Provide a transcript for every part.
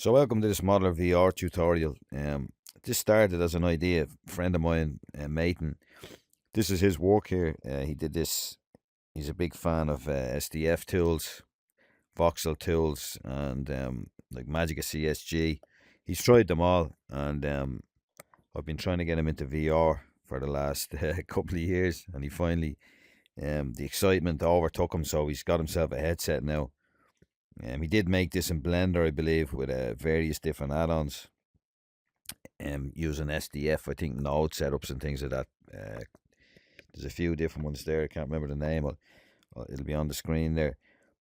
So welcome to this modeler VR tutorial. This started as an idea. A friend of mine, Maiten, this is his work here. He did this. He's a big fan of SDF tools, voxel tools, and like Magic CSG. He's tried them all, and I've been trying to get him into VR for the last couple of years, and he finally, the excitement overtook him, so he's got himself a headset now. He did make this in Blender, I believe, with various different add-ons. Using SDF, I think node setups and things like that. There's a few different ones there. I can't remember the name. It'll be on the screen there.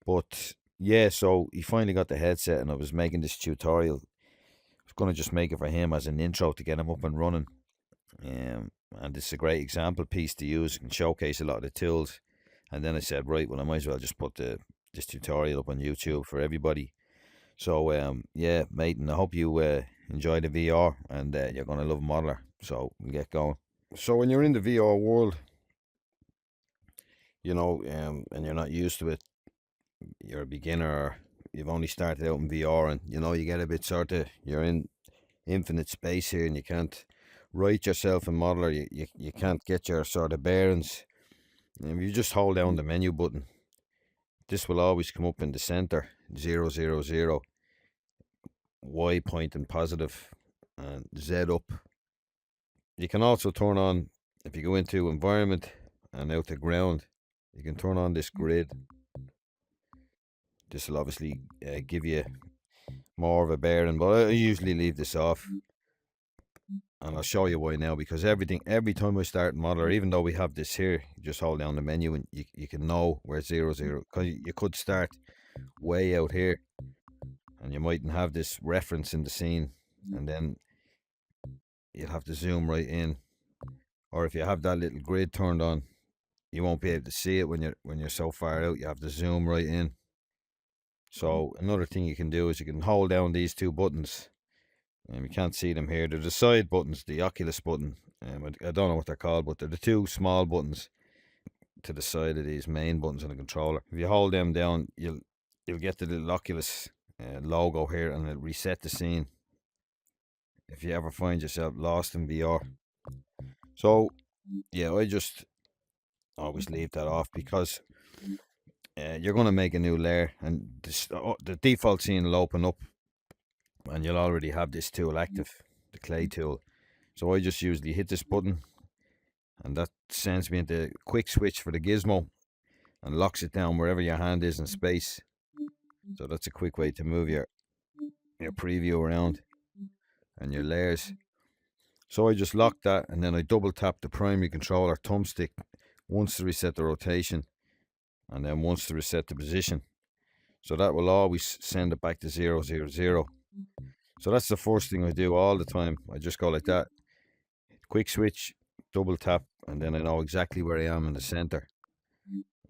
But yeah, so he finally got the headset, and I was making this tutorial. I was going to just make it for him as an intro to get him up and running. And it's a great example piece to use and showcase a lot of the tools. And then I said, right, well, I might as well just put this tutorial up on YouTube for everybody. So yeah, mate, and I hope you enjoy the VR, and you're gonna love Modeler. So we'll get going. So when you're in the VR world, and you're not used to it, you're a beginner, or you've only started out in VR, and you get a bit you're in infinite space here, and you can't write yourself in Modeler. You can't get your sort of bearings. And if you just hold down the menu button, this will always come up in the center, 000. Y pointing positive and Z up. You can also turn on, if you go into environment and out to ground, you can turn on this grid. This will obviously give you more of a bearing, but I usually leave this off. And I'll show you why now, because every time I start Modeler, even though we have this here, you just hold down the menu and you can know where 0, because you could start way out here and you mightn't have this reference in the scene, and then you'll have to zoom right in. Or if you have that little grid turned on, you won't be able to see it when you're so far out. You have to zoom right in. So another thing you can do is you can hold down these two buttons. And you can't see them here. They're the side buttons, the Oculus button. I don't know what they're called, but they're the two small buttons to the side of these main buttons on the controller. If you hold them down, you'll get the little Oculus logo here, and it'll reset the scene if you ever find yourself lost in VR. So yeah, I just always leave that off, because you're going to make a new layer, and the default scene will open up, and you'll already have this tool active, the clay tool. So I just usually hit this button, and that sends me into quick switch for the gizmo and locks it down wherever your hand is in space. So that's a quick way to move your preview around and your layers. So I just lock that, and then I double tap the primary controller thumbstick once to reset the rotation, and then once to reset the position. So that will always send it back to 000. So that's the first thing I do all the time. I just go like that. Quick switch, double tap, and then I know exactly where I am in the center.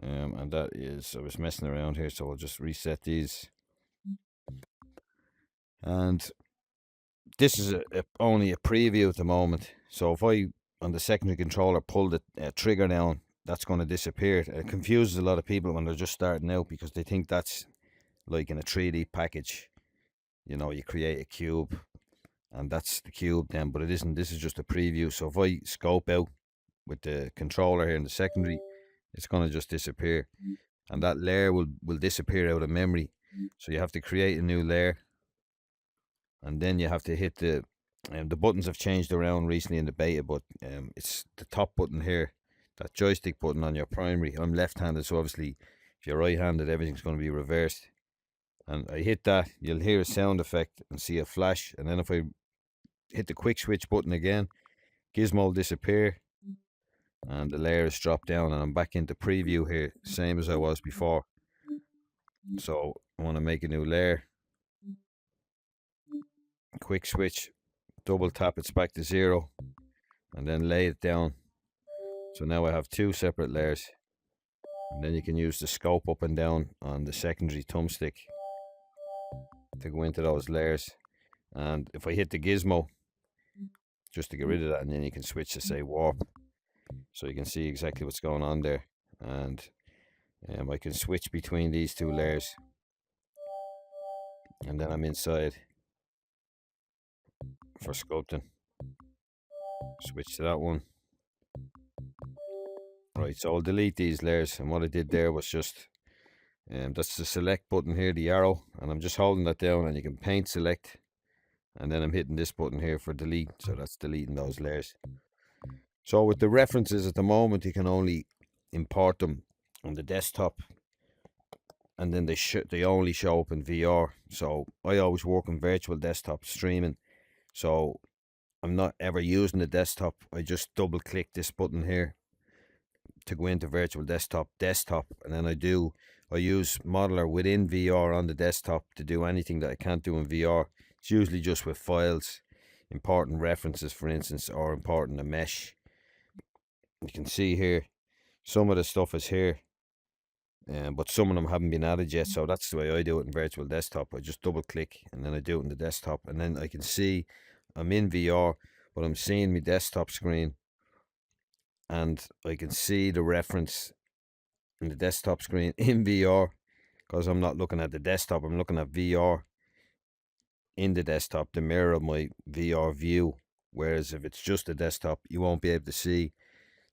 And that is, I was messing around here, so I'll just reset these. And this is only a preview at the moment. So if I, on the secondary controller, pull the trigger down, that's going to disappear. It confuses a lot of people when they're just starting out, because they think that's like in a 3D package. You create a cube, and that's the cube then, but it isn't. This is just a preview. So if I scope out with the controller here in the secondary, it's going to just disappear, and that layer will disappear out of memory. So you have to create a new layer, and then you have to hit the buttons have changed around recently in the beta, but it's the top button here, that joystick button on your primary. I'm left-handed, so obviously if you're right-handed, everything's going to be reversed. And I hit that, you'll hear a sound effect and see a flash. And then if I hit the quick switch button again, gizmo will disappear, and the layers drop down, and I'm back into preview here, same as I was before. So I want to make a new layer. Quick switch, double tap, it's back to 0, and then lay it down. So now I have two separate layers. And then you can use the scope up and down on the secondary thumbstick to go into those layers. And if I hit the gizmo, just to get rid of that, and then you can switch to say warp, so you can see exactly what's going on there. And I can switch between these two layers, and then I'm inside. for sculpting. Switch to that one. Right, so I'll delete these layers, and what I did there was just that's the select button here, the arrow, and I'm just holding that down, and you can paint select, and then I'm hitting this button here for delete, so that's deleting those layers. So with the references at the moment, you can only import them on the desktop, and then they only show up in VR. So I always work on virtual desktop streaming, so I'm not ever using the desktop. I just double click this button here to go into virtual desktop, and then I use modeler within VR on the desktop to do anything that I can't do in VR. It's usually just with files, importing references, for instance, or importing a mesh. You can see here some of the stuff is here, but some of them haven't been added yet, so that's the way I do it in virtual desktop. I just double click and then I do it in the desktop, and then I can see I'm in VR, but I'm seeing my desktop screen, and I can see the reference in the desktop screen in VR, because I'm not looking at the desktop, I'm looking at VR in the desktop, the mirror of my VR view. Whereas if it's just a desktop, you won't be able to see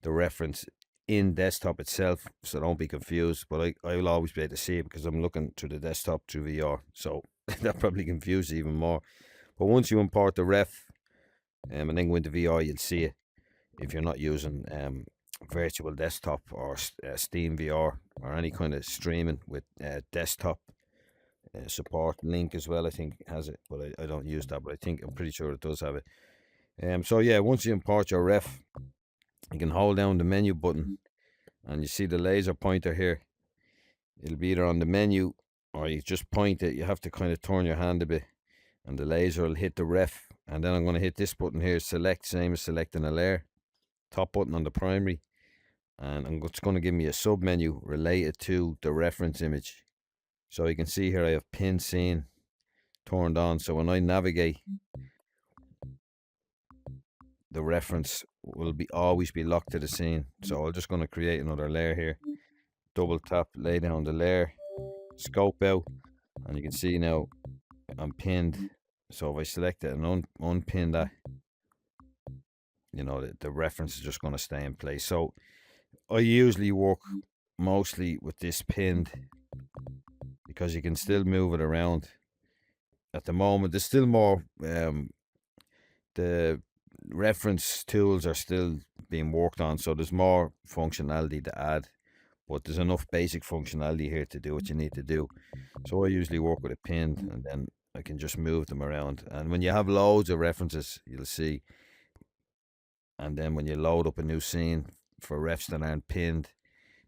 the reference in desktop itself, so don't be confused. But I will always be able to see it because I'm looking through the desktop through VR, so that probably confuses even more. But once you import the ref and then go into VR, you'll see it if you're not using virtual desktop or Steam VR or any kind of streaming with desktop support. Link as well, I think, has it, but I don't use that, but I'm pretty sure it does have it. So yeah, once you import your ref, you can hold down the menu button, and you see the laser pointer here. It'll be either on the menu or you just point it. You have to kind of turn your hand a bit, and the laser will hit the ref. And then I'm going to hit this button here, select, same as selecting a layer, top button on the primary, and it's going to give me a sub menu related to the reference image. So you can see here I have pin scene turned on, so when I navigate, the reference will always be locked to the scene. So I'm just going to create another layer here, double tap, lay down the layer, scope out, and you can see now I'm pinned. So if I select it and unpin that, you know, the reference is just going to stay in place. So I usually work mostly with this pinned because you can still move it around. At the moment, there's still more, the reference tools are still being worked on, so there's more functionality to add, but there's enough basic functionality here to do what you need to do. So I usually work with a pin, and then I can just move them around. And when you have loads of references, you'll see, and then when you load up a new scene for refs that aren't pinned,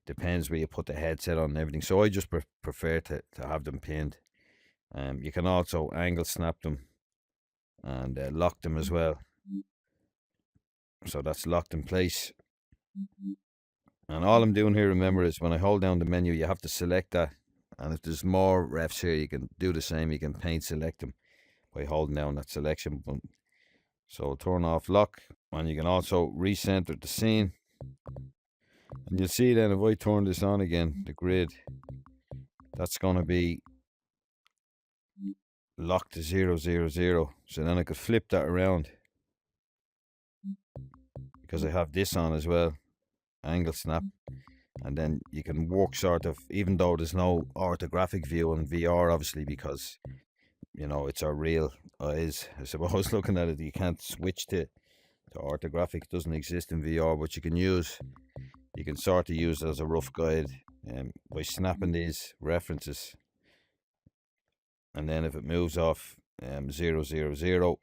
depends where you put the headset on and everything. So I just prefer to have them pinned. You can also angle snap them and lock them as well. So that's locked in place. And all I'm doing here, remember, is when I hold down the menu, you have to select that. And if there's more refs here, you can do the same. You can paint select them by holding down that selection button. So turn off lock, and you can also recenter the scene. And you'll see then if I turn this on again, the grid, that's going to be locked to 0, 0, 0. So then I could flip that around because I have this on as well, angle snap. And then you can work sort of, even though there's no orthographic view in VR, obviously, because, you know, it's our real eyes, I suppose, looking at it. You can't switch to orthographic. It doesn't exist in VR, but you can sort of use it as a rough guide by snapping these references. And then if it moves off 0, 0, 0,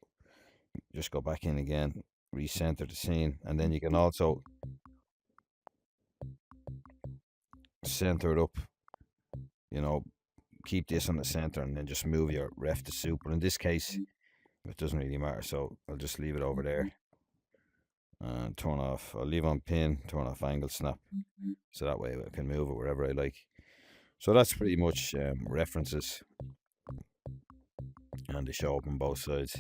just go back in again, recenter the scene, and then you can also center it up, you know, keep this on the center, and then just move your ref to soup. But in this case, it doesn't really matter, so I'll just leave it over there and turn off. I'll leave on pin, turn off angle snap, so that way I can move it wherever I like. So that's pretty much references, and they show up on both sides.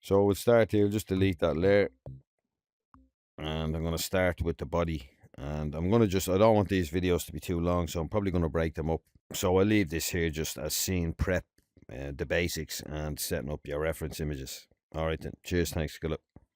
So we'll start here, just delete that layer, and I'm going to start with the body. And I'm going to I don't want these videos to be too long, so I'm probably going to break them up. So I'll leave this here just as scene prep, the basics, and setting up your reference images. All right then. Cheers. Thanks. Good luck.